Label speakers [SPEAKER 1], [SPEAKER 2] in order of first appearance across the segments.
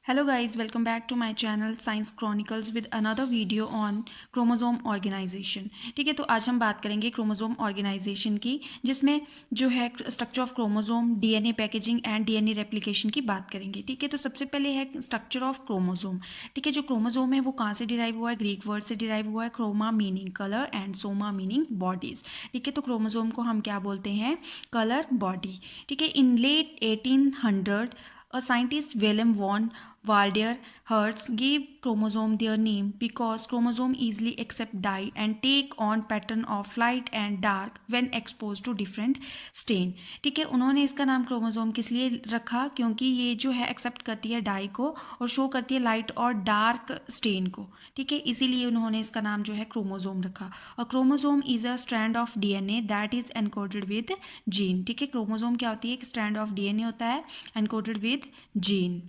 [SPEAKER 1] Hello guys, welcome back to my channel Science Chronicles with another video on chromosome organisation. ठीक है, तो आज हम बात करेंगे क्रोमोसोम ऑर्गेनाइजेशन की, जिसमें जो है structure of chromosome, DNA packaging and DNA replication की बात करेंगे। ठीक है, तो सबसे पहले है स्ट्रक्चर ऑफ क्रोमोसोम। ठीक है, जो क्रोमोसोम है वो कहाँ से डिराइव हुआ है? ग्रीक वर्ड से डिराइव हुआ है, chroma meaning colour and soma meaning bodies. ठीक है, तो क्रोमोसोम को हम क्या बोलते हैं? Colour body. ठीक है, in late 1800 a scientist Wilhelm von Waldeyer Hertz gave chromosome their name because chromosome easily accept dye and take on pattern of light and dark when exposed to different stain। ठीक है, उन्होंने इसका नाम chromosome किस लिए रखा? क्योंकि ये जो है एक्सेप्ट करती है डाई को और शो करती है लाइट और डार्क स्टेन को। ठीक है, इसीलिए उन्होंने इसका नाम जो है क्रोमोसोम रखा। और chromosome is a strand of DNA that is encoded with gene. ठीक है, क्रोमोसोम क्या होती है? एक स्ट्रैंड ऑफ डीएनए होता है एनकोडेड विद जीन।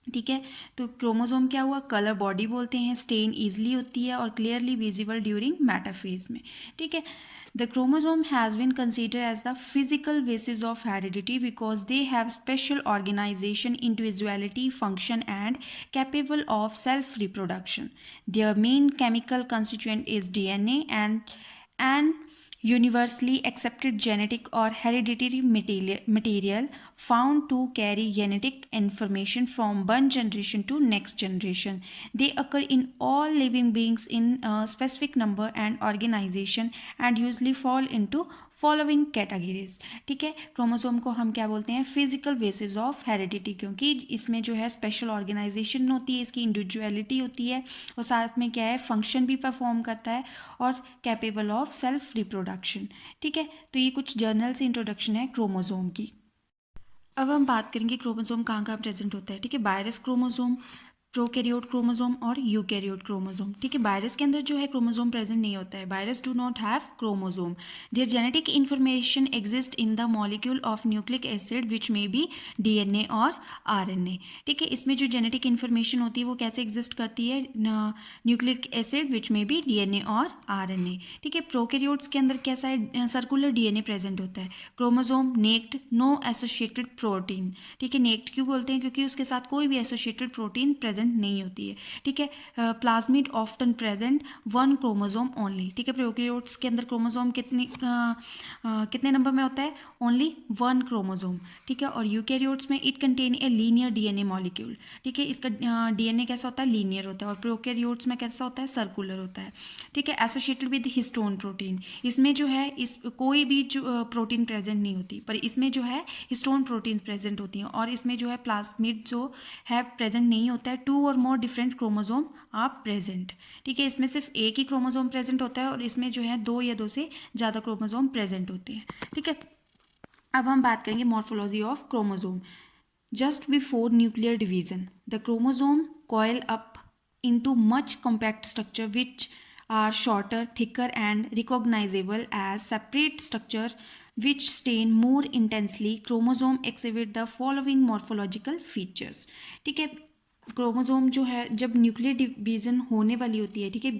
[SPEAKER 1] ठीक है, तो क्रोमोसोम क्या हुआ? कलर बॉडी बोलते हैं। स्टेन ईजिली होती है और क्लियरली विजिबल ड्यूरिंग मेटाफेज में। ठीक है, the chromosome has been considered as the physical basis of heredity because they have special organisation, individuality, function and capable of self reproduction. Their main chemical constituent is DNA and universally accepted genetic or hereditary material found to carry genetic information from one generation to next generation. They occur in all living beings in a specific number and organization and usually fall into following categories. ठीक है, chromosome को हम क्या बोलते हैं? Physical basis of heredity, क्योंकि इसमें जो है स्पेशल ऑर्गेनाइजेशन होती है, इसकी इंडिविजुअलिटी होती है और साथ में क्या है? फंक्शन भी परफॉर्म करता है और कैपेबल ऑफ सेल्फ रिप्रोडक्शन। ठीक है, तो ये कुछ जर्नल से इंट्रोडक्शन है क्रोमोसोम की। अब हम बात करेंगे क्रोमोसोम कहाँ कहाँ प्रेजेंट होता है। ठीक है, वायरस क्रोमोसोम, प्रोकैरियोट क्रोमोसोम और यूकैरियोट क्रोमोसोम। ठीक है, वायरस के अंदर जो है क्रोमोसोम प्रेजेंट नहीं होता है। Virus do not have chromosome. There genetic information exist in the molecule of nucleic acid which may be DNA और आरएनए। ठीक है, इसमें जो जेनेटिक इन्फॉर्मेशन होती है वो कैसे एग्जिस्ट करती है? Nucleic acid which may be DNA और आरएनए। ठीक है, प्रोकैरियोट्स के अंदर कैसा है? सर्कुलर डीएनए प्रेजेंट होता है। Chromosome naked, no associated protein. ठीक है, नेक्ड क्यों बोलते हैं? क्योंकि उसके साथ कोई भी एसोसिएटेड प्रोटीन प्रेजेंट नहीं होती है। ठीक है, plasmid often present one chromosome only. ठीक है, प्रोकैरियोट्स के अंदर क्रोमोसोम कितने नंबर में होता है? Only one chromosome. ठीक है, और यूकैरियोट्स में it contain a linear DNA molecule. ठीक है, इसका डीएनए कैसा होता है? लीनियर होता है। और प्रोकैरियोट्स में कैसा होता है? सर्कुलर होता है। ठीक है, एसोसिएटेड विद हिस्टोन प्रोटीन। इसमें जो है इस कोई भी जो प्रोटीन प्रेजेंट नहीं होती, पर इसमें जो है हिस्टोन प्रोटीन प्रेजेंट होती हैं। और इसमें जो है प्लाज्मिड जो है प्रेजेंट नहीं होता है। 2 और more different chromosome are present. ठीक है, इसमें सिर्फ एक ही क्रोमोसोम प्रेजेंट होता है और इसमें जो है 2 या 2 से ज़्यादा क्रोमोसोम प्रेजेंट होते हैं। ठीक है, अब हम बात करेंगे morphology of chromosome. Just before nuclear division the chromosome coil up into much compact structure which are shorter, thicker and recognizable as separate structure which stain more intensely. Chromosome exhibit the following morphological features। ठीक है, chromosome जो है जब nuclear division होने वाली होती है, ठीक है,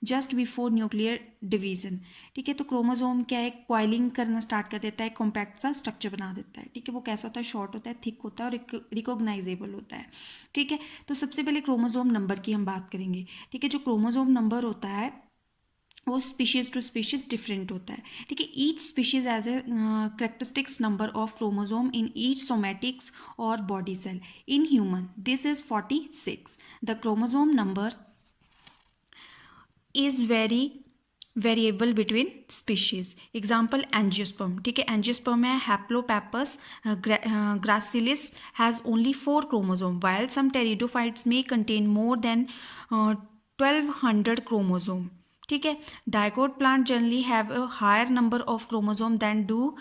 [SPEAKER 1] जस्ट बिफोर न्यूक्लियर डिवीजन, ठीक है, तो क्रोमोसोम क्या है? कॉइलिंग करना स्टार्ट कर देता है, कॉम्पैक्ट सा स्ट्रक्चर बना देता है। ठीक है, वो कैसा होता है? शॉर्ट होता है, थिक होता है और रिकॉग्नाइजेबल होता है। ठीक है, तो सबसे पहले क्रोमोसोम नंबर की हम बात करेंगे। ठीक है, जो क्रोमोसोम नंबर होता है वो स्पीशीज टू स्पीशीज डिफरेंट होता है। ठीक है, each species has a characteristics number of chromosome in each somatics और body cell. In human this is 46। The chromosome number is variable between species. Example angiosperm. ठीक है, एंजियोस्पर्म है Haplopappus gracilis has only 4 chromosome while some pteridophytes में contain more than 1200 chromosome. ठीक है, dicot plant generally have a higher number of chromosome than do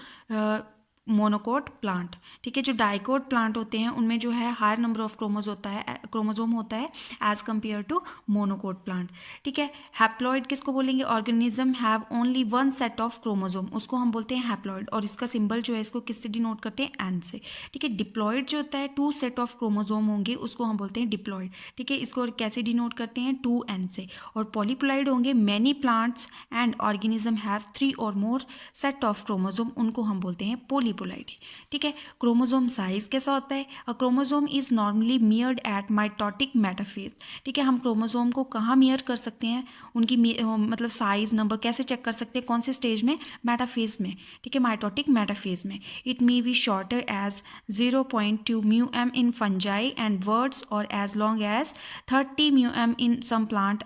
[SPEAKER 1] monocot plant. ठीक है, जो dicot plant होते हैं उनमें जो है हायर नंबर ऑफ क्रोमोसोम होता है as compare to monocot plant. ठीक है, हैप्लॉइड किसको बोलेंगे? Organism have only one set of chromosome, उसको हम बोलते हैं हैप्लॉइड। और इसका सिंबल जो है इसको किससे डिनोट करते हैं? एन से। ठीक है, डिप्लॉइड जो होता है 2 सेट ऑफ क्रोमोसोम होंगे उसको हम बोलते हैं डिप्लॉइड। ठीक है, इसको कैसे डिनोट करते हैं? 2n से। और पॉलीप्लॉइड होंगे many plants and organism have 3 और मोर सेट ऑफ क्रोमोसोम, उनको हम बोलते हैं पॉलीप्लॉइड। यूनिपोलैरिटी। ठीक है, क्रोमोसोम साइज कैसा होता है? A chromosome is normally measured at mitotic metaphase. ठीक है, हम क्रोमोसोम को कहाँ मियर कर सकते हैं? उनकी मतलब साइज नंबर कैसे चेक कर सकते हैं? कौन से स्टेज में? मेटाफेज में। ठीक है, माइटोटिक मेटाफेज में। It may be shorter as 0.2 μm in fungi and birds or as long as 30 μm in some plant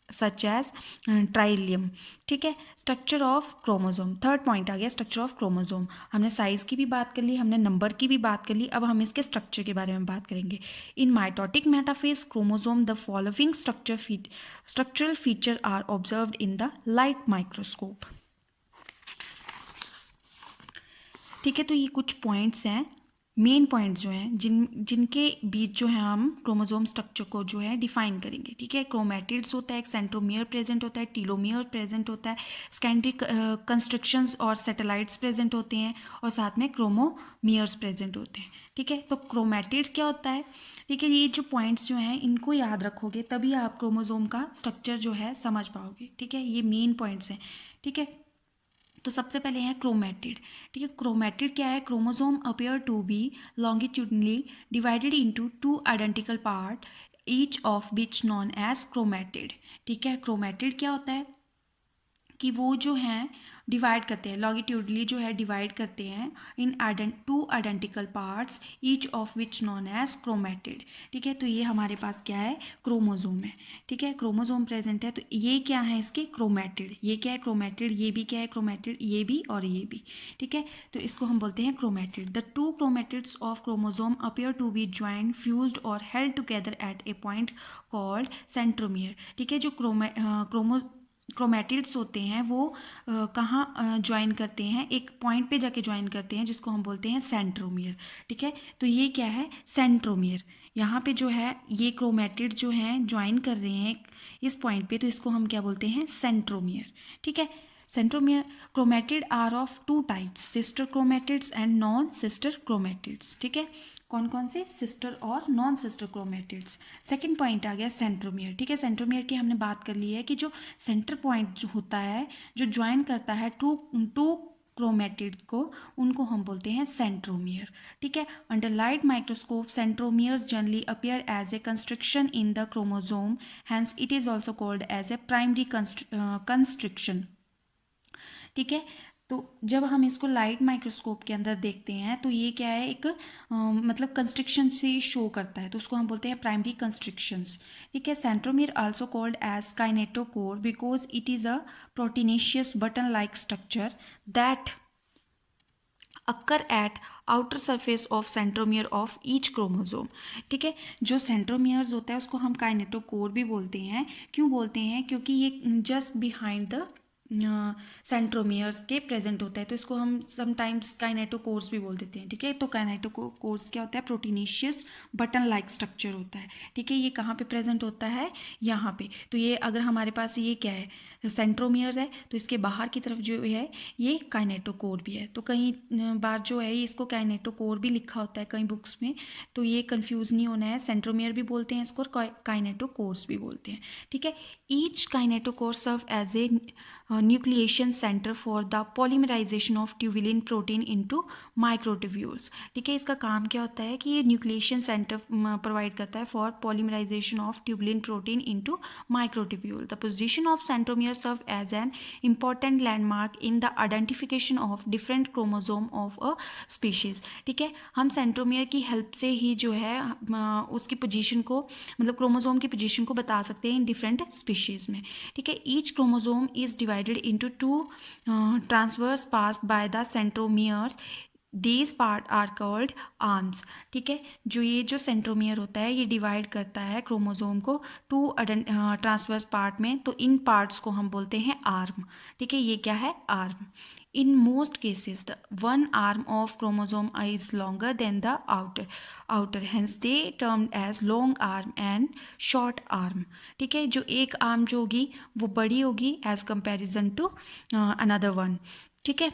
[SPEAKER 1] such as trillium. ठीक है, structure of chromosome, third point आ गया स्ट्रक्चर ऑफ क्रोमोसोम। हमने size की भी बात कर ली, हमने नंबर की भी बात कर ली, अब हम इसके स्ट्रक्चर के बारे में बात करेंगे। In mitotic metaphase chromosome the following structural feature are observed in the light microscope. ठीक है, तो ये कुछ पॉइंट्स हैं, मेन पॉइंट्स जो हैं जिनके बीच जो है हम क्रोमोसोम स्ट्रक्चर को जो है डिफाइन करेंगे। ठीक है, क्रोमैटिड्स होता है, एक सेंट्रोमियर प्रेजेंट होता है, टीलोमियर प्रेजेंट होता है, सेकेंडरी कंस्ट्रक्शंस और सैटेलाइट्स प्रेजेंट होते हैं, और साथ में क्रोमोमियर्स प्रेजेंट होते हैं। ठीक है, तो क्रोमैटिड क्या होता है? ठीक है, ये जो पॉइंट्स जो हैं इनको याद रखोगे तभी आप क्रोमोसोम का स्ट्रक्चर जो है समझ पाओगे। ठीक है, ये मेन पॉइंट्स हैं। ठीक है, तो सबसे पहले है क्रोमैटिड। ठीक है, क्रोमैटिड क्या है? Chromosome appear to be longitudinally divided into two identical part each of which known as chromatid. ठीक है, क्रोमैटिड क्या होता है कि वो जो हैं डिवाइड करते हैं, लॉन्गिट्यूडली जो है डिवाइड करते हैं into identical parts each of which known as chromatid. ठीक है, तो ये हमारे पास क्या है? क्रोमोसोम है। ठीक है, क्रोमोसोम प्रेजेंट है, तो ये क्या है इसके? क्रोमैटिड। ये क्या है? क्रोमैटिड। ये भी क्या है? क्रोमैटिड। ये भी और ये भी। ठीक है, तो इसको हम बोलते हैं chromatid. The two chromatids of chromosome appear to be joint, fused और held together at a point called centromere. ठीक है, जो क्रोमैटिड्स होते हैं वो कहाँ ज्वाइन करते हैं? एक पॉइंट पे जाके ज्वाइन करते हैं जिसको हम बोलते हैं सेंट्रोमियर। ठीक है, तो ये क्या है? सेंट्रोमियर। यहाँ पे जो है ये क्रोमैटिड जो हैं ज्वाइन कर रहे हैं इस पॉइंट पे, तो इसको हम क्या बोलते हैं? सेंट्रोमियर। ठीक है, centromere. Chromatid are of two types, sister chromatids and non sister chromatids. ठीक है, कौन कौन से? सिस्टर और non sister chromatids. Second point आ गया सेंट्रोमियर। ठीक है, सेंट्रोमियर की हमने बात कर ली है कि जो सेंटर पॉइंट होता है जो ज्वाइन करता है टू क्रोमैटिड्स को, उनको हम बोलते हैं सेंट्रोमियर। ठीक है, under light microscope centromeres generally appear as a constriction in the chromosome, hence it is also called as a primary constriction. ठीक है, तो जब हम इसको लाइट माइक्रोस्कोप के अंदर देखते हैं तो ये क्या है? एक मतलब कंस्ट्रिक्शन से शो करता है, तो उसको हम बोलते हैं प्राइमरी कंस्ट्रिक्शंस। ठीक है, centromere also called as kinetochore because it is a proteinaceous button like structure that occur at outer surface of centromere of each chromosome. ठीक है, जो सेंट्रोमियर्स होता है उसको हम काइनेटोकोर भी बोलते हैं। क्यों बोलते हैं? क्योंकि ये जस्ट बिहाइंड द सेंट्रोमियर्स के प्रेजेंट होता है, तो इसको हम समटाइम्स काइनेटोकोर्स भी बोल देते हैं। ठीक है, तो काइनेटोकोर्स क्या होता है? प्रोटीनेशियस बटन लाइक स्ट्रक्चर होता है। ठीक है, ये कहाँ पे प्रेजेंट होता है? यहाँ पे। तो ये अगर हमारे पास ये क्या है? सेंट्रोमियर्स है, तो इसके बाहर की तरफ जो है ये काइनेटोकोर भी है। तो कई बार जो है इसको काइनेटोकोर भी लिखा होता है कई बुक्स में, तो ये कंफ्यूज नहीं होना है। सेंट्रोमियर भी बोलते हैं इसको और काइनेटोकोर्स भी बोलते हैं। ठीक है, each kinetochore serve as a nucleation center for the polymerization of tubulin protein into microtubules. ठीक है, इसका काम क्या होता है कि ये न्यूक्लिएशन सेंटर प्रोवाइड करता है for polymerization of tubulin protein into microtubule. The position of centromere serve as an important landmark in the identification of different chromosome of a species. ठीक है, हम सेंट्रोमियर की हेल्प से ही जो है उसकी पोजीशन को, मतलब क्रोमोसोम की पोजीशन को बता सकते हैं इन डिफरेंट स्पीशीज में। ठीक है, each chromosome is divided into two transverse parts by the centromeres. These part are called arms. ठीक है, जो ये जो सेंट्रोमियर होता है ये डिवाइड करता है क्रोमोसोम को टू ट्रांसवर्स पार्ट में, तो इन पार्ट्स को हम बोलते हैं आर्म। ठीक है, ये क्या है? Arm. In most cases, the one arm of chromosome is longer than the outer, hence they termed as long arm and short arm. ठीक है, जो एक आर्म जो होगी वो बड़ी होगी as comparison to another one. ठीक है,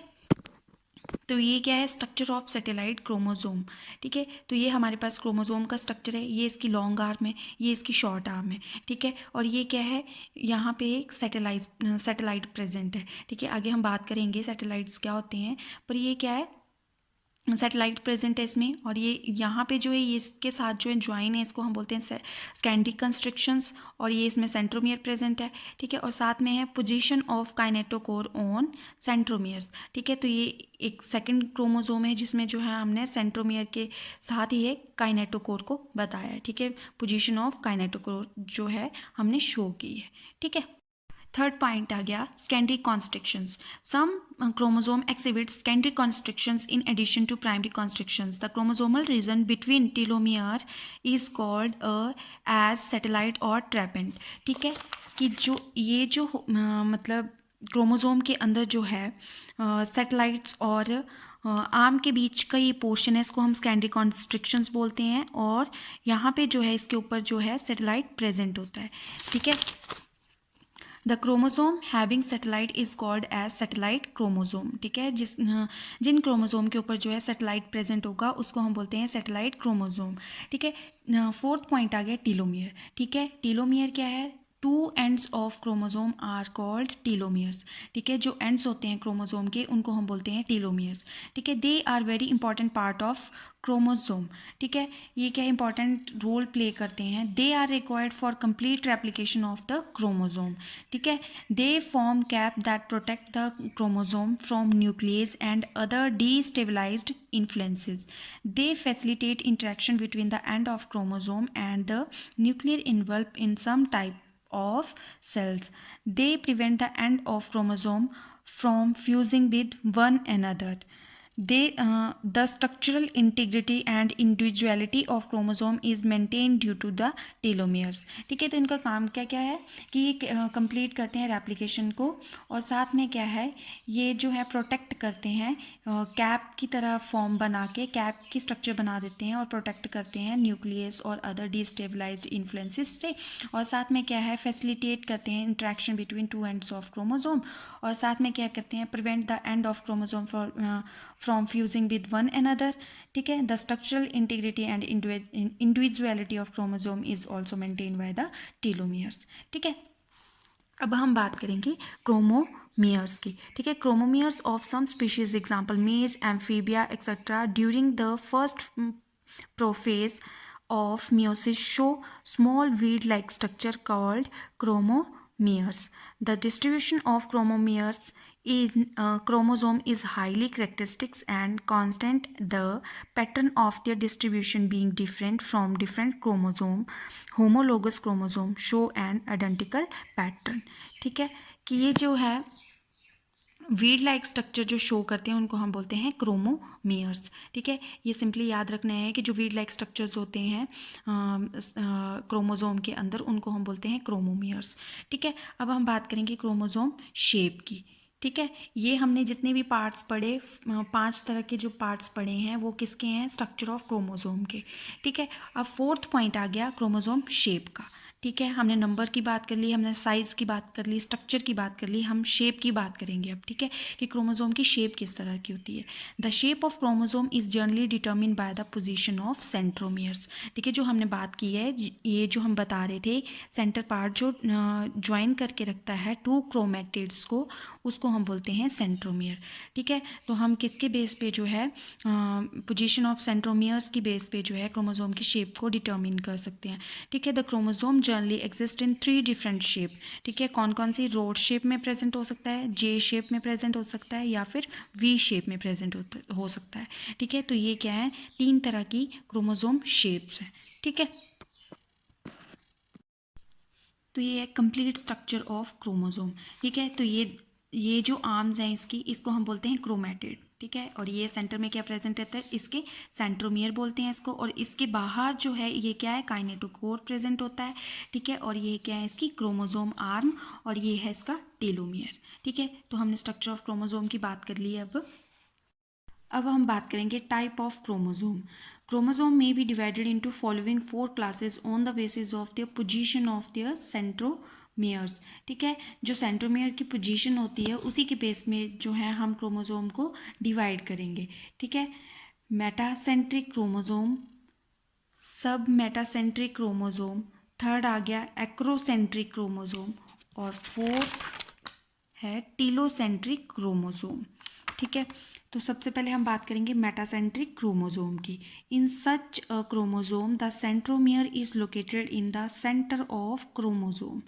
[SPEAKER 1] तो ये क्या है? Structure of satellite chromosome. ठीक है, तो ये हमारे पास क्रोमोसोम का स्ट्रक्चर है, ये इसकी लॉन्ग आर्म है, ये इसकी शॉर्ट आर्म है। ठीक है, और ये क्या है? यहाँ पे एक सैटेलाइट प्रेजेंट है। ठीक है, आगे हम बात करेंगे सैटेलाइट्स क्या होते हैं, पर ये क्या है? सेटेलाइट प्रेजेंट है इसमें, और ये यहाँ पे जो है ये इसके साथ जो है ज्वाइन है, इसको हम बोलते हैं स्कैंडी कंस्ट्रिक्शंस, और ये इसमें सेंट्रोमियर प्रेजेंट है, ठीक है। और साथ में है position of kinetochore on centromeres, ठीक है। तो ये एक सेकंड क्रोमोसोम है जिसमें जो है हमने सेंट्रोमियर के साथ ही एक काइनेटोकोर को बताया है, ठीक है। पोजीशन ऑफ काइनेटोकोर जो है हमने शो की है, ठीक है। थर्ड पॉइंट आ गया secondary constrictions. Some chromosome exhibit secondary constrictions in addition to primary constrictions. The chromosomal region between telomere is called as satellite or trapent. ठीक है, कि जो ये जो मतलब क्रोमोसोम के अंदर जो है सैटेलाइट्स और आर्म के बीच का ये पोर्शन है, इसको हम सेकेंडरी कॉन्स्ट्रिक्शंस बोलते हैं, और यहाँ पे जो है इसके ऊपर जो है सैटेलाइट प्रेजेंट होता है, ठीक है। The chromosome having satellite is called as satellite chromosome, ठीक है। जिन क्रोमोसोम के ऊपर जो है सैटेलाइट प्रेजेंट होगा उसको हम बोलते हैं सैटेलाइट क्रोमोसोम, ठीक है। फोर्थ पॉइंट आ गया टीलोमियर, ठीक है। टीलोमियर क्या है? Two ends of chromosome are called telomeres, ठीक है। जो एंड्स होते हैं क्रोमोसोम के उनको हम बोलते हैं टीलोमियर्स, ठीक है। They are very important part of chromosome, ठीक है। ये क्या इंपॉर्टेंट रोल प्ले करते हैं? They are required for complete replication of the chromosome, ठीक है। They form cap that protect the chromosome from nucleus and other destabilized influences. They facilitate interaction between the end of chromosome and the nuclear envelope in some type of cells. They prevent the end of chromosome from fusing with one another. The structural integrity and individuality of chromosome is maintained due to the telomeres, ठीक है। तो इनका काम क्या क्या है कि ये कंप्लीट करते हैं रेप्लिकेशन को, और साथ में क्या है ये जो है प्रोटेक्ट करते हैं, कैप की तरह फॉर्म बना के कैप की स्ट्रक्चर बना देते हैं और प्रोटेक्ट करते हैं न्यूक्लियस और अदर डिस्टेबलाइज्ड इन्फ्लुएंसेस से, और साथ में क्या है फैसिलिटेट करते हैं interaction between two ends of chromosome, और साथ में क्या करते हैं prevent the end of chromosome from fusing with one another, ठीक है। The structural integrity and individuality of chromosome is also maintain by the telomeres, ठीक है। अब हम बात करेंगे क्रोमोमियर्स की, ठीक है। Chromomeres of some species example मेज, amphibia etcetera during the first prophase of meiosis show small weed-like structure called chromomeres. The distribution of chromomeres in a chromosome is highly characteristic and constant, the pattern of their distribution being different from different chromosome. Homologous chromosome show an identical pattern, ठीक है। कि ये जो है weed like structure जो show करते हैं उनको हम बोलते हैं क्रोमोमियर्स, ठीक है। ये सिंपली याद रखना है कि जो वीड लाइक स्ट्रक्चर्स होते हैं क्रोमोसोम के अंदर उनको हम बोलते हैं क्रोमोमियर्स, ठीक है। अब हम बात करेंगे क्रोमोसोम शेप की, ठीक है। ये हमने जितने भी पार्ट्स पढ़े 5 तरह के जो पार्ट्स पढ़े हैं वो किसके हैं? स्ट्रक्चर ऑफ क्रोमोसोम के, ठीक है। अब फोर्थ पॉइंट आ गया क्रोमोसोम शेप का, ठीक है। हमने नंबर की बात कर ली, हमने साइज़ की बात कर ली, स्ट्रक्चर की बात कर ली, हम शेप की बात करेंगे अब, ठीक है, कि क्रोमोसोम की शेप किस तरह की होती है। The shape of chromosome is generally determine by the position of centromeres, ठीक है। जो हमने बात की है ये जो हम बता रहे थे सेंटर पार्ट जो ज्वाइन करके रखता है टू क्रोमेटिड्स को उसको हम बोलते हैं सेंट्रोमियर, ठीक है। तो हम किसके बेस पे जो है पोजीशन ऑफ सेंट्रोमियर्स की बेस पे जो है क्रोमोसोम की शेप को डिटर्मिन कर सकते हैं, ठीक है। The chromosome generally exist in 3 different shape, ठीक है। कौन कौन सी? रोड शेप में प्रेजेंट हो सकता है, जे शेप में प्रेजेंट हो सकता है, या फिर वी शेप में प्रेजेंट हो सकता है, ठीक है। तो ये क्या है? 3 तरह की क्रोमोसोम शेप्स हैं, ठीक है। तो ये है कंप्लीट स्ट्रक्चर ऑफ क्रोमोसोम, ठीक है। तो ये जो आर्म्स हैं इसको हम बोलते हैं क्रोमेटिड, ठीक है। और ये सेंटर में क्या प्रेजेंट रहता है? इसके सेंट्रोमियर बोलते हैं इसको, और इसके बाहर जो है ये क्या है? काइनेटोकोर प्रेजेंट होता है, ठीक है। और ये क्या है? इसकी क्रोमोसोम आर्म, और ये है इसका टेलोमियर, ठीक है। तो हमने स्ट्रक्चर ऑफ क्रोमोसोम की बात कर ली। अब हम बात करेंगे type of chromosome. Chromosome may be divided into following 4 classes on the basis of their position of their centromeres, ठीक है। जो सेंट्रोमियर की पोजीशन होती है उसी के बेस में जो है हम क्रोमोसोम को डिवाइड करेंगे, ठीक है। मेटासेंट्रिक क्रोमोसोम, सब मेटासेंट्रिक क्रोमोसोम, थर्ड आ गया एक्रोसेंट्रिक क्रोमोसोम, और फोर्थ है टीलोसेंट्रिक क्रोमोसोम, ठीक है। तो सबसे पहले हम बात करेंगे मेटासेंट्रिक क्रोमोसोम की। In such chromosome the centromere is located in the centre of chromosome.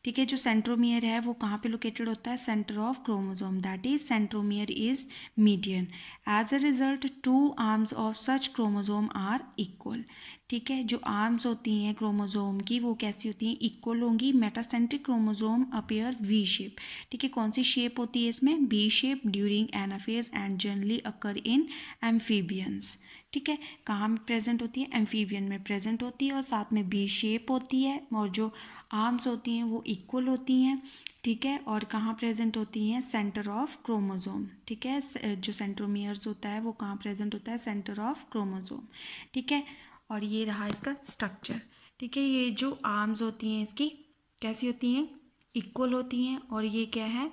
[SPEAKER 1] ठीक है, जो सेंट्रोमियर है वो कहाँ पे लोकेटेड होता है? Center of chromosome, that is centromere is median. As a result two arms of such chromosome are equal. ठीक है, जो आर्म्स होती हैं क्रोमोसोम की वो कैसी होती हैं? इक्वल होंगी। Metacentric chromosome appear V shape. ठीक है, कौन सी शेप होती है इसमें? V shape during anaphase and generally occur in amphibians. ठीक है, कहाँ में प्रेजेंट होती है? एम्फीबियन में प्रेजेंट होती है और साथ में बी शेप होती है और जो आर्म्स होती हैं वो इक्वल होती हैं। ठीक है, और कहाँ प्रेजेंट होती हैं? Centre of chromosome. ठीक है, जो सेंट्रोमियर्स होता है वो कहाँ प्रेजेंट होता है? Center of chromosome. ठीक है, और ये रहा इसका स्ट्रक्चर। ठीक है, ये जो आर्म्स होती हैं इसकी कैसी होती हैं? इक्वल होती हैं और ये क्या है?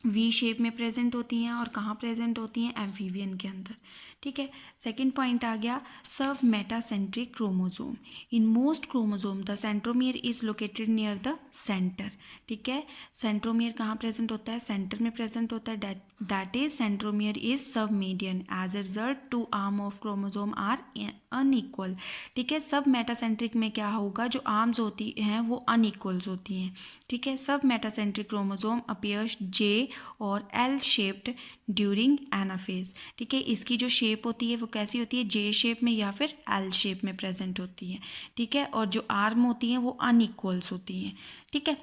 [SPEAKER 1] वी शेप में प्रेजेंट होती हैं और कहाँ प्रेजेंट होती हैं? एम्फीबियन के अंदर। ठीक है, सेकंड पॉइंट आ गया सब metacentric chromosome. In most chromosome the centromere is located near the centre. ठीक है, सेंट्रोमियर कहाँ प्रेजेंट होता है? सेंटर में प्रेजेंट होता है, that is centromere is sub median. As a result two arm of chromosome are unequal. ठीक है, सब मेटासेंट्रिक में क्या होगा? जो आर्म्स होती हैं वो अनइक्वल्स होती हैं। ठीक है, सब मेटासेंट्रिक क्रोमोसोम अपीयर्स जे और एल शेप्ड ड्यूरिंग एनाफेज। ठीक है, इसकी जो शेप होती है वो कैसी होती है? जे शेप में या फिर एल शेप में प्रेजेंट होती है। ठीक है, और जो आर्म होती हैं वो अनइक्वल्स होती हैं। ठीक है,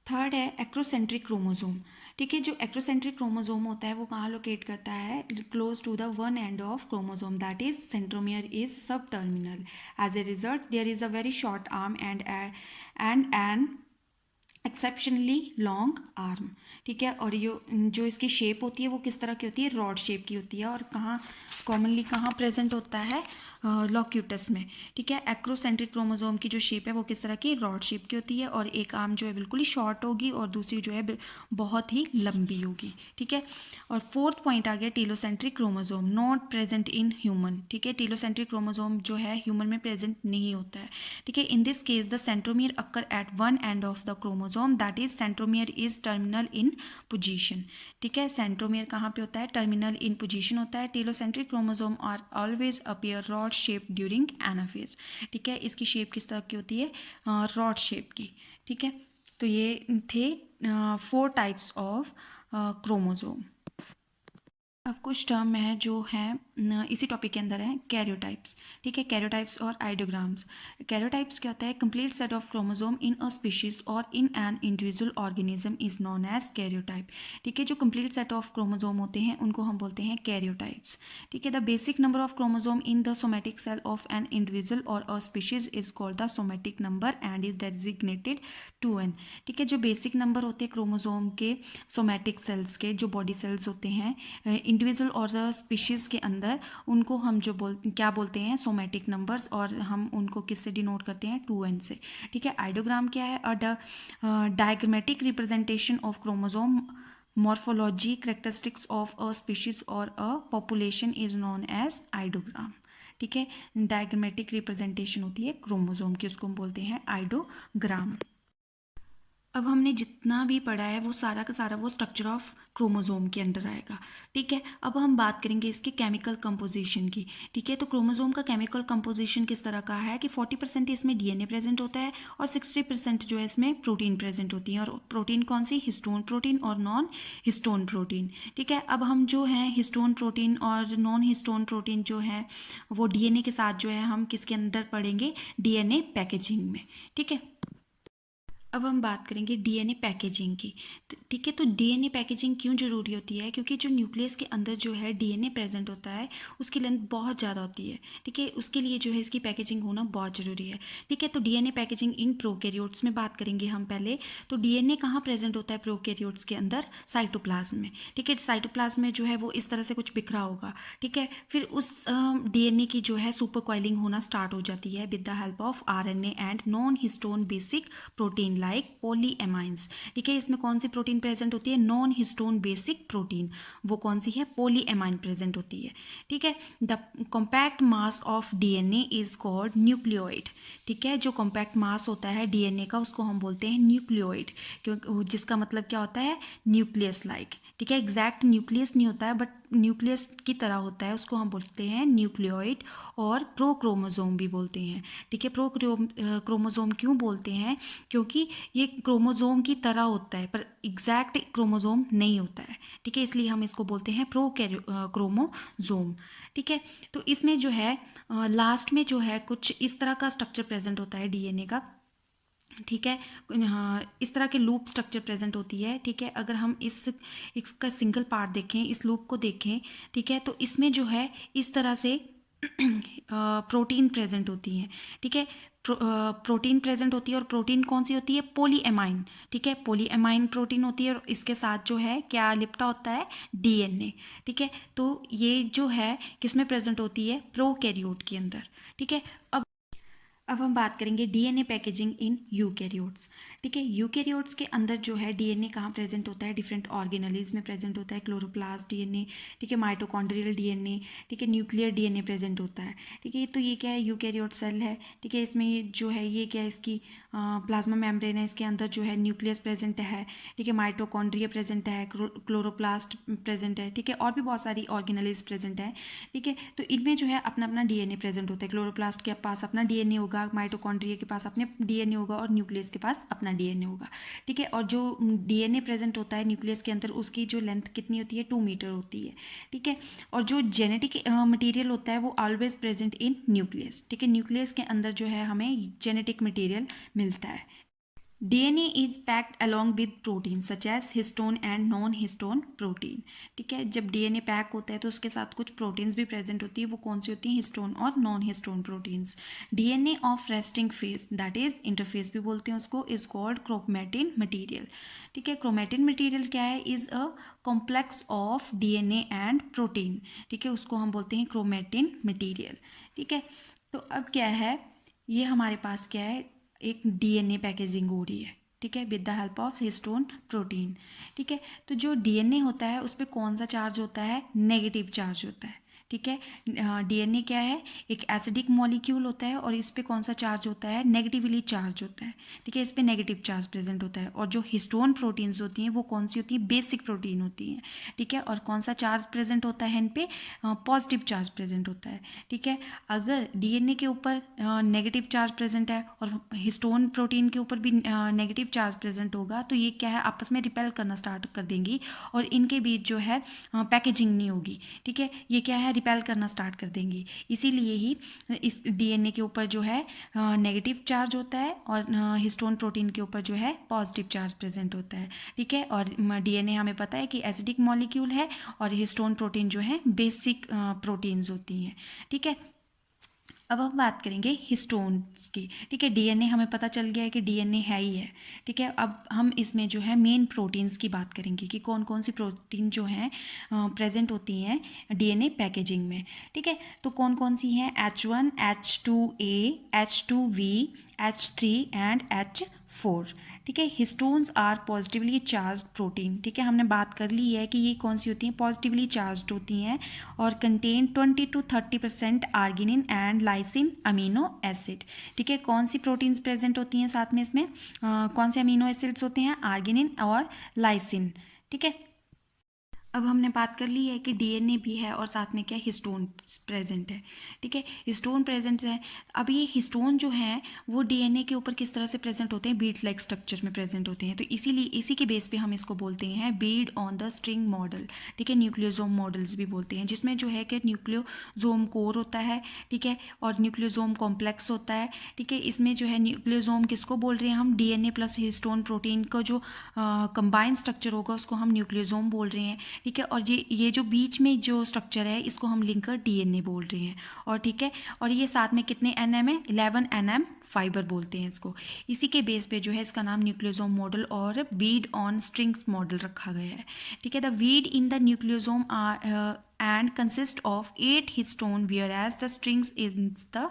[SPEAKER 1] थर्ड है एक्रोसेंट्रिक क्रोमोसोम। ठीक है, जो एक्रोसेंट्रिक क्रोमोसोम होता है वो कहाँ लोकेट करता है? Close to the one end of chromosome, that is centromere is sub terminal. As a result there is a very short arm and an exceptionally long arm. ठीक है, और ये जो इसकी शेप होती है वो किस तरह की होती है? रॉड शेप की होती है और कहाँ कॉमनली कहाँ प्रेजेंट होता है? लॉक्यूटस में। ठीक है, एक्रोसेंट्रिक क्रोमोसोम की जो शेप है वो किस तरह की? रॉड शेप की होती है और एक आर्म जो है बिल्कुल ही शॉर्ट होगी और दूसरी जो है बहुत ही लंबी होगी। ठीक है, और फोर्थ पॉइंट आ गया telocentric chromosome not present in human. ठीक है, टेलोसेंट्रिक क्रोमोसोम जो है ह्यूमन में प्रेजेंट नहीं होता है। ठीक है, in this case the centromere occur at one end of the chromosome, that is centromere is terminal in position. ठीक है, सेंट्रोमियर कहाँ पे होता है? टर्मिनल इन पोजीशन होता है। Telocentric chromosome are always appear rod shape during anaphase. ठीक है, इसकी शेप किस तरह की होती है? रॉड शेप की। ठीक है, तो ये थे 4 टाइप्स ऑफ क्रोमोसोम। अब कुछ टर्म है जो है इसी टॉपिक के अंदर है, कैरियोटाइप्स। ठीक है, कैरियोटाइप्स और आइडियोग्राम्स। कैरियोटाइप्स क्या होता है? Complete set of chromosome in a species और in an individual organism is known as karyotype. ठीक है, जो कंप्लीट सेट ऑफ क्रोमोसोम होते हैं उनको हम बोलते हैं कैरियोटाइप्स। ठीक है, the basic number of chromosome in the somatic cell of an individual और a species is called the somatic number and is designated 2n। ठीक है, जो बेसिक नंबर होते हैं क्रोमोसोम के सोमेटिक सेल्स के, जो बॉडी सेल्स होते हैं इंडिविजुअल और स्पीशीज़ के अंदर, उनको हम जो क्या बोलते हैं? सोमेटिक नंबर्स, और हम उनको किससे डिनोट करते हैं? 2n से। ठीक है, आइडियोग्राम क्या है? A diagrammatic representation of chromosome morphology characteristics of a species और a population is known as ideogram. ठीक है, डायग्रामेटिक रिप्रेजेंटेशन होती है क्रोमोसोम की, उसको हम बोलते हैं आइडियोग्राम। अब हमने जितना भी पढ़ा है वो सारा का सारा वो स्ट्रक्चर ऑफ क्रोमोसोम के अंदर आएगा। ठीक है, अब हम बात करेंगे इसके केमिकल कंपोजिशन की। ठीक है, तो क्रोमोसोम का केमिकल कंपोजिशन किस तरह का है कि 40% इसमें डीएनए प्रेजेंट होता है और 60% जो है इसमें प्रोटीन प्रेजेंट होती है। और प्रोटीन कौन सी? हिस्टोन प्रोटीन और नॉन हिस्टोन प्रोटीन। ठीक है, अब हम जो है हिस्टोन प्रोटीन और नॉन हिस्टोन प्रोटीन जो है वो डीएनए के साथ जो है हम किसके अंदर पढ़ेंगे? डीएनए पैकेजिंग में। ठीक है, अब हम बात करेंगे डीएनए पैकेजिंग की। ठीक है, तो डीएनए पैकेजिंग क्यों ज़रूरी होती है? क्योंकि जो न्यूक्लियस के अंदर जो है डीएनए प्रेजेंट होता है उसकी लेंथ बहुत ज़्यादा होती है। ठीक है, उसके लिए जो है इसकी पैकेजिंग होना बहुत ज़रूरी है। ठीक है, तो डीएनए पैकेजिंग इन प्रोकैरियोट्स में बात करेंगे हम पहले। तो डीएनए कहाँ प्रेजेंट होता है प्रोकैरियोट्स के अंदर? साइटोप्लाज्म में। ठीक है, साइटोप्लाज्म में जो है वो इस तरह से कुछ बिखरा होगा। ठीक है, फिर उस डीएनए की जो है सुपर कॉइलिंग होना स्टार्ट हो जाती है with the help of RNA and non histone basic protein like polyamines. ठीक है, इसमें कौन सी प्रोटीन प्रेजेंट होती है? नॉन हिस्टोन बेसिक प्रोटीन, वो कौन सी है? पॉलीएमाइन प्रेजेंट होती है। ठीक है, the compact mass of DNA is called nucleoid. ठीक है, जो कॉम्पैक्ट मास होता है डीएनए का उसको हम बोलते हैं न्यूक्लियोइड, क्योंकि जिसका मतलब क्या होता है? Nucleus like. ठीक है, एग्जैक्ट न्यूक्लियस नहीं होता है बट न्यूक्लियस की तरह होता है, उसको हम बोलते हैं न्यूक्लियोइड और प्रोक्रोमोसोम भी बोलते हैं। ठीक है, क्रोमोसोम क्यों बोलते हैं? क्योंकि ये क्रोमोसोम की तरह होता है पर एग्जैक्ट क्रोमोसोम नहीं होता है। ठीक है, इसलिए हम इसको बोलते हैं क्रोमोसोम। ठीक है, तो इसमें जो है लास्ट में जो है कुछ इस तरह का स्ट्रक्चर प्रेजेंट होता है डीएनए का। ठीक है, हाँ, इस तरह के लूप स्ट्रक्चर प्रेजेंट होती है। ठीक है, अगर हम इसका सिंगल पार्ट देखें, इस लूप को देखें, ठीक है, तो इसमें जो है इस तरह से प्रोटीन प्रेजेंट होती हैं। ठीक है, प्रोटीन प्रेजेंट होती है और प्रोटीन कौन सी होती है? पॉलीएमाइन। ठीक है, पॉलीएमाइन प्रोटीन होती है और इसके साथ जो है क्या लिपटा होता है? डीएनए। ठीक है, तो ये जो है किसमें प्रेजेंट होती है? प्रोकैरियोट के अंदर। ठीक है, अब हम बात करेंगे डीएनए पैकेजिंग इन यूकैरियोट्स। ठीक है, यूकैरियोट्स के अंदर जो है डीएनए कहाँ प्रेजेंट होता है? डिफरेंट ऑर्गेनेल्स में प्रेजेंट होता है। क्लोरोप्लास्ट डीएनए, ठीक है, माइटोकॉन्ड्रियल डीएनए, ठीक है, न्यूक्लियर डीएनए प्रेजेंट होता है। ठीक है, तो ये क्या है? यूकैरियोट सेल है। ठीक है, इसमें ये जो है ये क्या है? इसकी प्लाज्मा मेम्ब्रेन है, इसके अंदर जो है न्यूक्लियस प्रेजेंट है। ठीक है, माइटोकॉन्ड्रिया प्रेजेंट है, क्लोरोप्लास्ट प्रेजेंट है। ठीक है, और भी बहुत सारी ऑर्गेनेल्स प्रेजेंट है। ठीक है, तो इनमें जो है अपना अपना डीएनए प्रेजेंट होता है। क्लोरोप्लास्ट के पास अपना डीएनए होगा, माइटोकॉन्ड्रिया के पास अपने डीएनए होगा और न्यूक्लियस के पास अपना डीएनए होगा। ठीक है, और जो डीएनए प्रेजेंट होता है न्यूक्लियस के अंदर उसकी जो लेंथ कितनी होती है? 2 मीटर होती है। ठीक है, और जो जेनेटिक मटेरियल होता है वो ऑलवेज प्रेजेंट इन न्यूक्लियस। ठीक है, न्यूक्लियस के अंदर जो है हमें जेनेटिक मटेरियल मिलता है। DNA is packed along with protein such as histone and non histone protein. ठीक है, जब डीएनए पैक होता है तो उसके साथ कुछ प्रोटीन्स भी प्रेजेंट होती है, वो कौन सी होती हैं? हिस्टोन और non histone proteins. DNA of resting phase, that is interface भी बोलते हैं उसको, इज कॉल्ड क्रोमैटिन मटीरियल। ठीक है, क्रोमैटिन मटीरियल क्या है? Is a complex of DNA and protein. ठीक है, उसको हम बोलते हैं क्रोमैटिन मटीरियल। ठीक है, तो अब क्या है? ये हमारे पास क्या है? एक डीएनए पैकेजिंग हो रही है। ठीक है, with the help of histone protein. ठीक है, तो जो डीएनए होता है उस पर कौन सा चार्ज होता है? नेगेटिव चार्ज होता है। ठीक है, डीएनए क्या है? एक एसिडिक मॉलिक्यूल होता है और इस पे कौन सा चार्ज होता है? नेगेटिवली चार्ज होता है। ठीक है, इस पे नेगेटिव चार्ज प्रेजेंट होता है। और जो हिस्टोन प्रोटीन्स होती हैं वो कौन सी होती है? बेसिक प्रोटीन होती हैं। ठीक है, और कौन सा चार्ज प्रेजेंट होता है इन पे? पॉजिटिव चार्ज प्रेजेंट होता है। ठीक है, अगर डीएनए के ऊपर नेगेटिव चार्ज प्रेजेंट है और हिस्टोन प्रोटीन के ऊपर भी नेगेटिव चार्ज प्रेजेंट होगा तो ये क्या है? आपस में रिपेल करना स्टार्ट कर देंगी और इनके बीच जो है पैकेजिंग नहीं होगी। ठीक है, ये क्या है? रिपेल करना स्टार्ट कर देंगी। इसीलिए ही इस डीएनए के ऊपर जो है नेगेटिव चार्ज होता है और हिस्टोन प्रोटीन के ऊपर जो है पॉजिटिव चार्ज प्रेजेंट होता है। ठीक है, और डीएनए हमें पता है कि एसिडिक मॉलिक्यूल है और हिस्टोन प्रोटीन जो है बेसिक प्रोटीन्स होती हैं। ठीक है, अब हम बात करेंगे हिस्टोन्स की। ठीक है, डीएनए हमें पता चल गया है कि डीएनए है ही है। ठीक है, अब हम इसमें जो है मेन प्रोटीन्स की बात करेंगे कि कौन कौन सी प्रोटीन जो हैं प्रेजेंट होती हैं डीएनए पैकेजिंग में। ठीक है, तो कौन कौन सी हैं? H1, H2A, H2V, H3 and H4। ठीक है, histones are positively charge protein. ठीक है, हमने बात कर ली है कि ये कौन सी होती हैं? पॉजिटिवली चार्ज होती हैं और contain 20 to 30% arginine and lysine amino acid. ठीक है, कौन सी प्रोटीन्स प्रेजेंट होती हैं साथ में इसमें? कौन से अमीनो एसिड्स होते हैं? आर्गिनिन और लाइसिन। ठीक है, अब हमने बात कर ली है कि डीएनए भी है और साथ में क्या हिस्टोन प्रेजेंट है। ठीक है, हिस्टोन प्रेजेंट है। अब ये हिस्टोन जो है वो डीएनए के ऊपर किस तरह से प्रेजेंट होते हैं? बीड लाइक स्ट्रक्चर में प्रेजेंट होते हैं, तो इसीलिए इसी के बेस पे हम इसको बोलते हैं Beed on the string model. ठीक है, न्यूक्लियोसोम मॉडल्स भी बोलते हैं, जिसमें जो है कि न्यूक्लियोसोम कोर होता है। ठीक है, और न्यूक्लियोसोम कॉम्प्लेक्स होता है। ठीक है, इसमें जो है न्यूक्लियोसोम किसको बोल रहे हैं हम? डीएनए प्लस हिस्टोन प्रोटीन का जो कंबाइंड स्ट्रक्चर होगा उसको हम न्यूक्लियोसोम बोल रहे हैं। ठीक है, और ये जो बीच में जो स्ट्रक्चर है इसको हम लिंकर डीएनए बोल रहे हैं। और ठीक है, और ये साथ में कितने एनएम है? 11 एनएम फाइबर बोलते हैं इसको। इसी के बेस पे जो है इसका नाम न्यूक्लियोसोम मॉडल और बीड ऑन स्ट्रिंग्स मॉडल रखा गया है। ठीक है, the bead in the nucleosome are and consist of 8 histone whereas the strings in the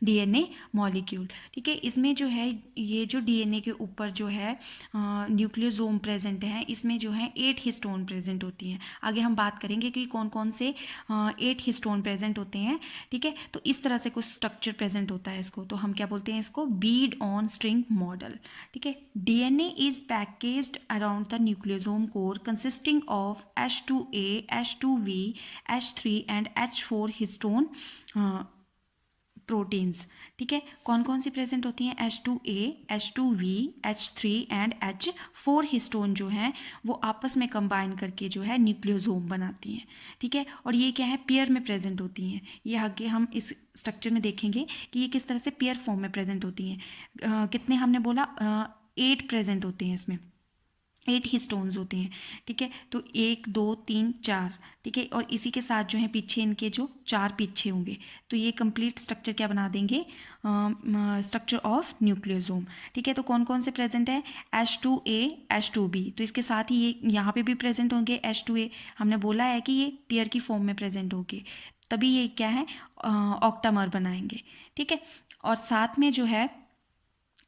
[SPEAKER 1] DNA molecule. ठीक है, इसमें जो है ये जो DNA के ऊपर जो है न्यूक्लियोसोम प्रेजेंट है, इसमें जो है 8 हिस्टोन प्रेजेंट होती हैं. आगे हम बात करेंगे कि कौन कौन से 8 हिस्टोन प्रेजेंट होते हैं. ठीक है, तो इस तरह से कुछ स्ट्रक्चर प्रेजेंट होता है इसको, तो हम क्या बोलते हैं इसको, बीड ऑन स्ट्रिंग मॉडल. ठीक है, DNA is packaged around the nucleosome core consisting of H2A, H2V, H3 and H4 histone proteins. ठीक है, कौन कौन सी प्रेजेंट होती हैं, H2A, H2V, H3 and H4 histone जो हैं वो आपस में कंबाइन करके जो है न्यूक्लियोसोम बनाती हैं. ठीक है, और ये क्या है, पेयर में प्रेजेंट होती हैं. ये आगे हम इस स्ट्रक्चर में देखेंगे कि ये किस तरह से पेयर फॉर्म में प्रेजेंट होती हैं. कितने हमने बोला, 8 प्रेजेंट होते हैं इसमें, 8 हिस्टोन्स होते हैं. ठीक है, तो 1 2 3 4. ठीक है, और इसी के साथ जो है पीछे इनके जो 4 पीछे होंगे, तो ये कंप्लीट स्ट्रक्चर क्या बना देंगे, स्ट्रक्चर ऑफ न्यूक्लियोसोम. ठीक है, तो कौन कौन से प्रेजेंट है, H2A, H2B, तो इसके साथ ही ये यहाँ पे भी प्रेजेंट होंगे H2A. हमने बोला है कि ये पेयर की फॉर्म में प्रेजेंट होंगे, तभी ये क्या है, ऑक्टामर बनाएंगे. ठीक है, और साथ में जो है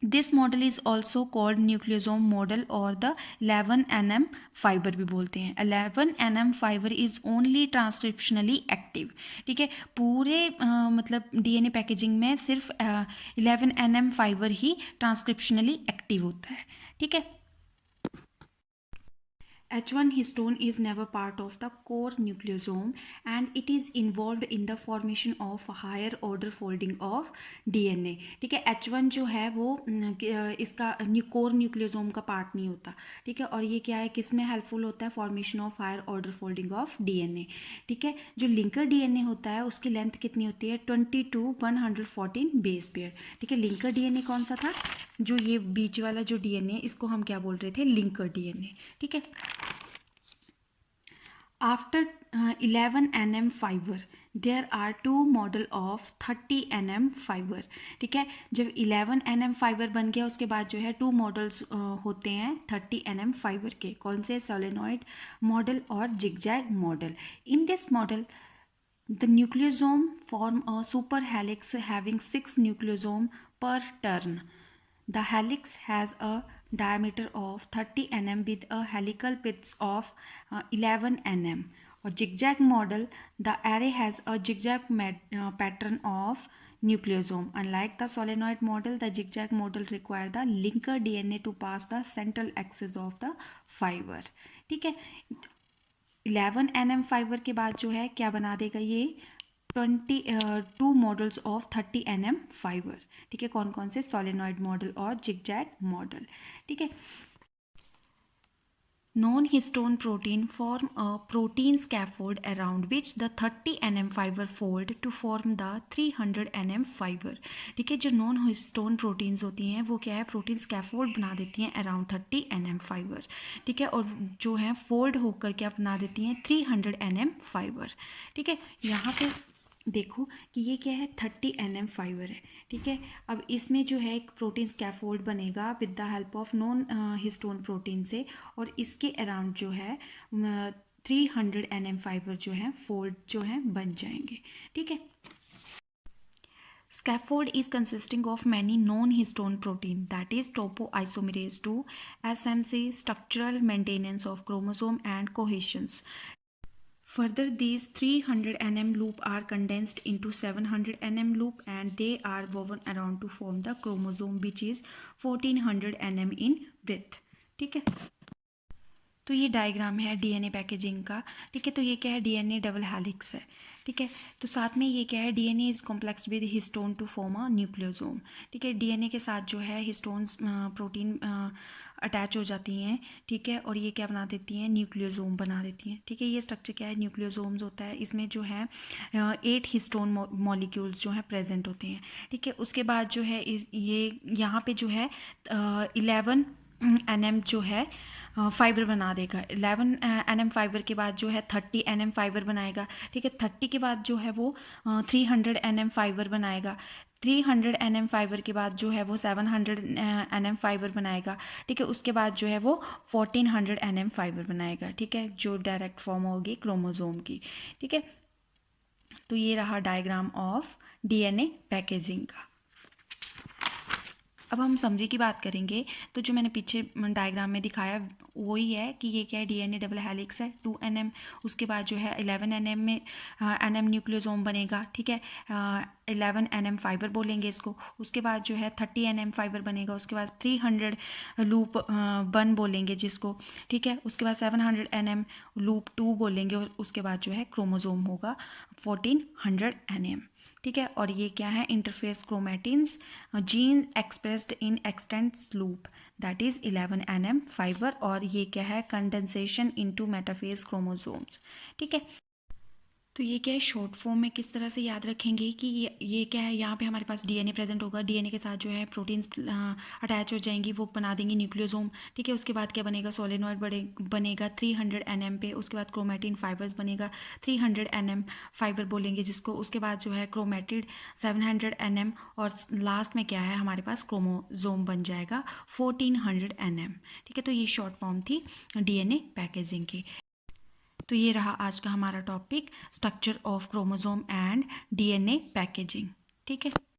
[SPEAKER 1] this model is also called nucleosome model और द 11NM फाइबर भी बोलते हैं. 11NM fibre is only transcriptionally active. ठीक है, पूरे मतलब DNA पैकेजिंग में सिर्फ 11NM फाइबर ही ट्रांसक्रिप्शनली एक्टिव होता है. ठीक है, H1 histone is never part of the core nucleosome and it is involved in the formation of higher order folding of DNA. ठीक है, H1 जो है वो इसका कोर न्यूक्लियोसोम का पार्ट नहीं होता. ठीक है, और ये क्या है, किस में हेल्पफुल होता है, formation of higher order folding of DNA. ठीक है, जो लिंकर DNA होता है उसकी लेंथ कितनी होती है, 22/114 बेस पेयर. ठीक है, लिंकर DNA कौन सा था, जो ये बीच वाला जो DNA, इसको हम क्या बोल रहे थे, लिंकर DNA. ठीक है, after 11NM fiber there are two model of 30NM fiber. ठीक है, जब 11NM फाइबर बन गया उसके बाद जो है 2 मॉडल्स होते हैं 30NM फाइबर के. कौन से, सोलेनॉइड मॉडल और zigzag model. In this model the nucleosome form a superhelix having 6 nucleosome per turn. The helix has a diameter of 30 nm with a helical pitch of 11 nm. Or zigzag model, the array has a zigzag pattern of nucleosome. Unlike the solenoid model, the zigzag model require the linker DNA to pass the central axis of the fiber. ठीक है, 11NM fibre के बाद जो है क्या बना देगा ये, 2 मॉडल्स ऑफ 30NM फाइबर. ठीक है, कौन कौन से, सोलेनॉइड मॉडल और जिगजैग मॉडल. ठीक है, non-histone protein form a protein scaffold around which the 30NM fiber fold to form the 300NM fiber. ठीक है, जो नॉन हिस्टोन प्रोटीन्स होती हैं वो क्या है, प्रोटीन स्कैफोल्ड बना देती हैं अराउंड 30NM फाइबर. ठीक है, और जो है फोल्ड होकर क्या बना देती हैं, 300NM फाइबर. ठीक है, यहाँ पे देखो कि ये क्या है, 30NM फाइबर है. ठीक है, अब इसमें जो है एक प्रोटीन स्कैफोल्ड बनेगा with the help of non histone protein से, और इसके अराउंड जो है 300NM फाइबर जो है फोल्ड जो है बन जाएंगे. ठीक है, scaffold is consisting of many non-histone protein, that is topoisomerase 2, SMC, structural maintenance of chromosome and cohesions. Further, these 300NM loop are condensed into 700NM loop and they are woven around to form the chromosome which is 1400NM in width. ठीक है, तो ये diagram है DNA packaging का. ठीक है, तो ये क्या है, DNA डबल हेलिक्स है. ठीक है, तो साथ में ये क्या है, DNA is complex with histone to form a nucleosome. ठीक है, DNA के साथ जो है हिस्टोन्स प्रोटीन अटैच हो जाती हैं. ठीक है, और ये क्या बना देती हैं, न्यूक्लियोसोम बना देती हैं. ठीक है, ये स्ट्रक्चर क्या है, न्यूक्लियोसोम्स होता है. इसमें जो है 8 हिस्टोन मॉलिक्यूल्स जो हैं प्रेजेंट होते हैं. ठीक है, उसके बाद जो है ये यहाँ पे जो है 11NM जो है फाइबर बना देगा. 11NM फाइबर के बाद जो है 30NM फाइबर बनाएगा. ठीक है, 30 के बाद जो है वो 300NM फाइबर बनाएगा. 300NM फाइबर के बाद जो है वो 700NM फाइबर बनाएगा. ठीक है, उसके बाद जो है वो 1400NM फाइबर बनाएगा. ठीक है, जो डायरेक्ट फॉर्म होगी क्रोमोसोम की. ठीक है, तो ये रहा डायग्राम ऑफ डीएनए पैकेजिंग का। अब हम समरी की बात करेंगे तो जो मैंने पीछे डायग्राम में दिखाया वही है कि ये क्या है, डीएनए डबल हेलिक्स है 2 NM, उसके बाद जो है 11 NM में NM न्यूक्लियोसोम बनेगा, ठीक है, 11 NM फाइबर बोलेंगे इसको, उसके बाद जो है 30 NM फाइबर बनेगा, उसके बाद 300 लूप 1 बोलेंगे जिसको, ठीक है, उसके बाद 700 NM लूप 2 बोलेंगे, और उसके बाद जो है क्रोमोसोम होगा 1400 NM, ठीक है। और ये क्या है, interphase chromatins gene expressed in extents loop that is 11 NM fibre, और ये क्या है, कंडेंसेशन इनटू मेटाफेज क्रोमोसोम्स, ठीक है। तो ये क्या है, शॉर्ट फॉर्म में किस तरह से याद रखेंगे कि ये क्या है, यहाँ पे हमारे पास डीएनए प्रेजेंट होगा, डीएनए के साथ जो है प्रोटीन्स अटैच हो जाएंगी, वो बना देंगी न्यूक्लियोसोम, ठीक है। उसके बाद क्या बनेगा, सोलेनॉइड बनेगा 300 NM पे, उसके बाद क्रोमेटिन फाइबर्स बनेगा 300 NM फाइबर बोलेंगे जिसको, उसके बाद जो है क्रोमेटिड 700 NM, और लास्ट में क्या है हमारे पास, क्रोमोसोम बन जाएगा 1400 NM, ठीक है। तो ये शॉर्ट फॉर्म थी डीएनए पैकेजिंग की। तो ये रहा आज का हमारा topic, structure of chromosome and DNA packaging, ठीक है।